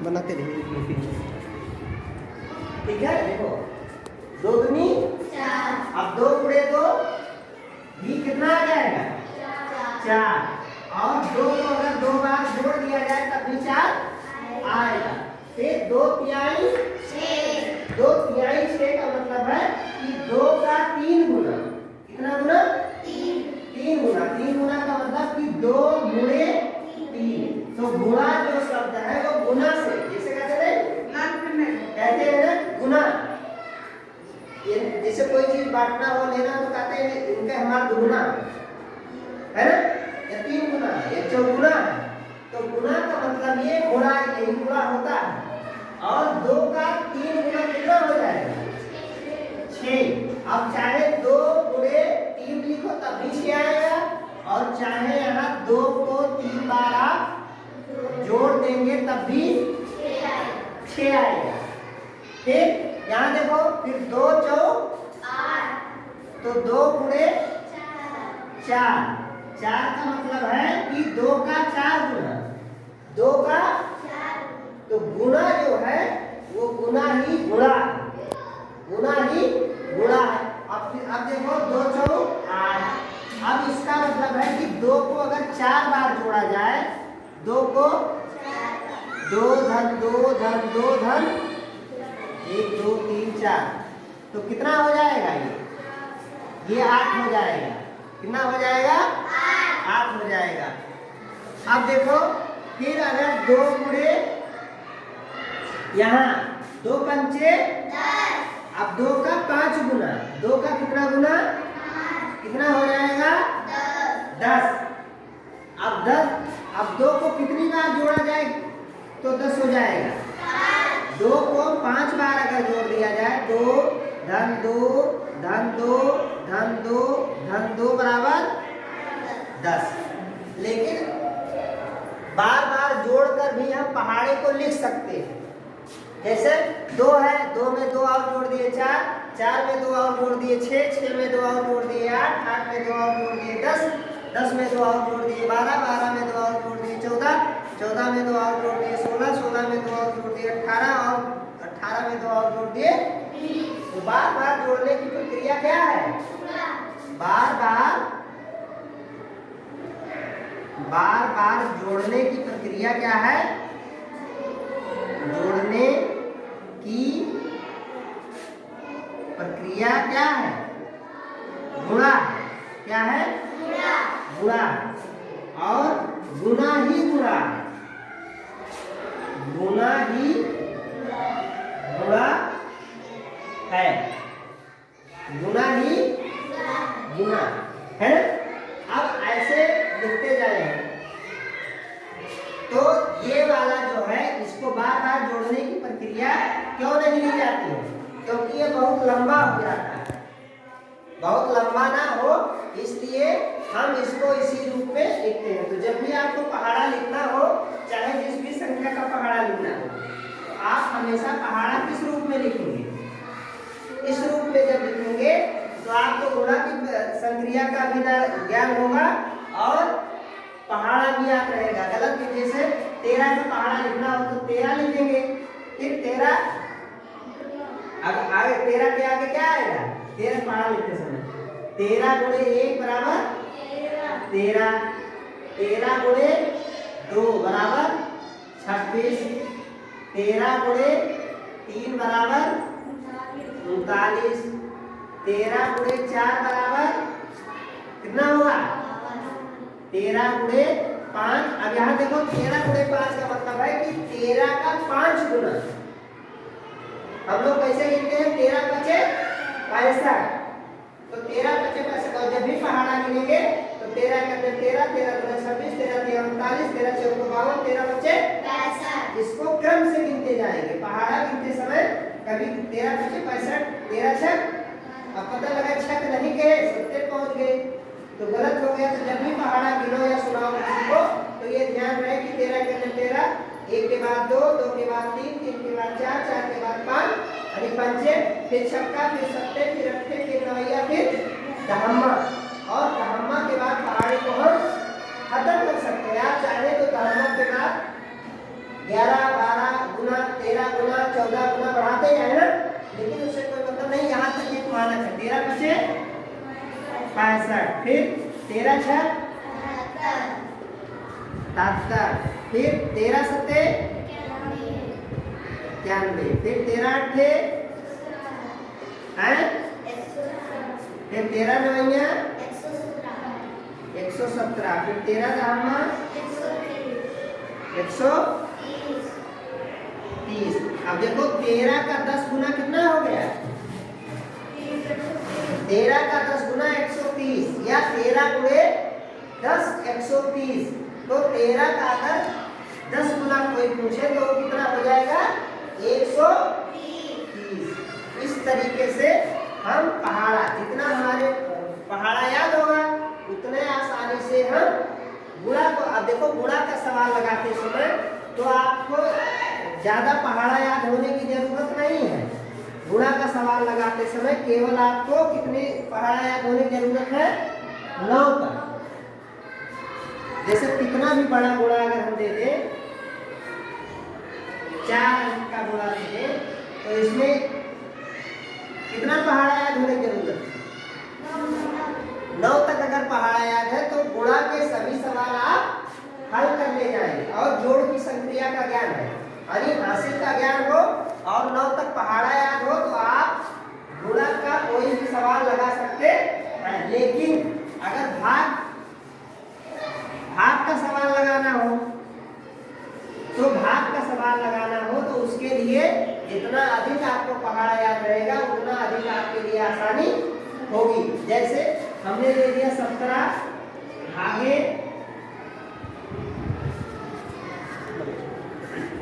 बनाते रहिए। ठीक है, देखो 2 दूनी 4, अब 2 गुणे 2 भी कितना आ जाएगा 4, और 2 को अगर 2 बार जोड़ दिया जाए तब भी 4 आएगा। फिर 2 तिहाई 6, 2 तिहाई 6 का मतलब है कि 2 का 3 गुना, कितना गुना 3 गुना, 3 गुना का मतलब कि 2 गुणे 3। तो गुणा जो शब्द है वो गुना से, जैसे कहते हैं ना गुना, जैसे कोई चीज बांटना हो लेना तो कहते हैं इनका हमारा दुगुना है ना, या 3 गुना या 4 गुना। तो गुना का मतलब ये गुणा, यही गुणा होता है। और 2 का 3 गुना कितना हो जाएगा 6। अब चाहे 2 गुणे 3 लिखो तब भी 6 आएगा, और चाहे यहाँ 2 को 3 बार आप जोड़ देंगे तब भी 6 आएगा। फिर यहाँ देखो, फिर 2 चौक 8, तो 2 गुणे 4, 4 का मतलब है कि 2 का 4 गुना, 2 का 4, तो गुना जो है वो गुना ही गुणा, गुना ही गुणा है। अब देखो 2 चौक 8, अब इसका मतलब है कि 2 को अगर 4 बार जोड़ा जाए, 2 को 2 धन 2 धन 2 धन 1 2 3 4, तो कितना हो जाएगा ये 8 हो जाएगा। कितना हो जाएगा 8 हो जाएगा। अब देखो, फिर अगर 2 गुणे यहाँ 2 पंचे 10, अब 2 का 5 गुना, 2 का कितना गुना, कितना हो जाएगा 10। अब 10, अब 2 को कितनी बार जोड़ा जाए तो 10 हो जाएगा। 2 को 5 बार अगर जोड़ दिया जाए, 2 धन 2 धन 2 धन 2 धन 2 बराबर 10। लेकिन बार बार जोड़कर भी हम पहाड़े को लिख सकते हैं। जैसे 2 है, 2 में 2 और जोड़ दिए 4, 4 में 2 और जोड़ दिए 6, 6 में 2 और जोड़ दिए 8, 8 में 2 और जोड़ दिए 10, 10 में 2 और जोड़ दिए 12, 12 में 2 और जोड़ दिए 14, 14 में 2 और जोड़ दिए 16, 16 में 2 और जोड़ दिए 18, और 18 में 2 और जोड़ दिए 20। तो बार बार जोड़ने की प्रक्रिया क्या है, बार बार जोड़ने की प्रक्रिया क्या है, जोड़ने की प्रक्रिया क्या है, गुणा। क्या है, गुणा। और गुना ही गुणा, गुना ही गुणा है, गुना ही गुना है ना। अब ऐसे लिखते जाएंगे तो ये वाला जो है इसको बार बार जोड़ने की प्रक्रिया क्यों नहीं ली जाती है, क्योंकि ये बहुत लंबा हो जाता है। बहुत लंबा ना हो इसलिए हम इसको इसी रूप में लिखते हैं। तो जब भी आपको पहाड़ा लिखना हो, चाहे जिस भी संख्या का पहाड़ा लिखना हो, तो आप हमेशा पहाड़ा किस रूप में लिखेंगे, इस रूप में जब लिखेंगे तो आपको गुणा की संक्रिया का भी ज्ञान होगा और पहाड़ा भी याद रहेगा। गलत जैसे 13 का पहाड़ा लिखना हो तो 13 लिखेंगे, फिर 13 अब आगे 13 के आगे क्या आएगा, 13 पहाड़ा लिखते समय 13 गुणे 1 बराबर 13, 13 गुणे 2 बराबर 26, 13 गुणे 3 बराबर 39, 13 गुणे 4 बराबर कितना होगा 13 गुणे 5। अब यहाँ देखो 13 गुणे 5 का मतलब है कि 13 का 5 गुना। हम लोग कैसे लिखते हैं, 13 बचे 65, तो 13 बचे 65, और जब भी पहाड़ा गिनेंगे तो 13 के अंदर 13, 13 गुणे 26, 13 3 39, 13 6 52, 13 बचे 65। इसको क्रम से गिनते जाएंगे। पहाड़ा गिनते समय कभी 13 बचे 65, 13 छक, अब पता लगा छक नहीं गए 70 पहुंच गए तो गलत हो गया। तो जब भी पहाड़ा गिनो या सुनाओ किसी को तो ये ध्यान रहे कि 13 के अंदर 13, 1 के बाद 2, 2 के बाद 3, 3 के बाद 4, 4 के बाद 5, यानी पंचे, फिर छक्का, फिर सत्ते, फिर अट्ठे, फिर नवैया, फिर दहम्मा, और दहम्मा के बाद पहाड़ी को हम खत्म कर सकते हैं। आप चाहे तो दहम्मा के बाद 11, 12 13 बचे 65, फिर 13 छः 73, फिर 13 सत्ते 91, फिर 13 अट्ठे हैं, फिर 13 नवैया 117, फिर 13 दहमा 130। अब देखो 13 का 10 गुना कितना हो गया? 13 का 10 गुना 130 या 13 गुणे 10 130। तो 13 का अगर 10 गुना कोई पूछे तो कितना हो जाएगा? 130। इस तरीके से हम पहाड़ा, जितना हमारे पहाड़ा याद होगा उतने आसानी से हम गुणा को, अब देखो गुणा का सवाल लगाते समय तो आपको ज्यादा पहाड़ा याद होने की जरूरत नहीं है। गुणा का सवाल लगाते समय केवल आपको कितने पहाड़ा याद होने की जरूरत है? 9 तक। जैसे कितना भी बड़ा गुणा अगर हम दे दें, 4 अंक का गुणा दे दें तो इसमें कितना पहाड़ा याद होने की जरूरत है? 9 तक अगर पहाड़ा याद है तो गुणा के सभी सवाल आप हल कर ले जाएंगे। और जोड़ की संक्रिया का ज्ञान है, यानी हासिल का ज्ञान हो और 9 तक पहाड़ा याद हो तो आप गुणा का कोई भी सवाल लगा सकते हैं। लेकिन अगर भाग का सवाल लगाना हो तो तो उसके लिए जितना अधिक आपको पहाड़ा याद रहेगा उतना अधिक आपके लिए आसानी होगी। जैसे हमने ले लिया 17 भागे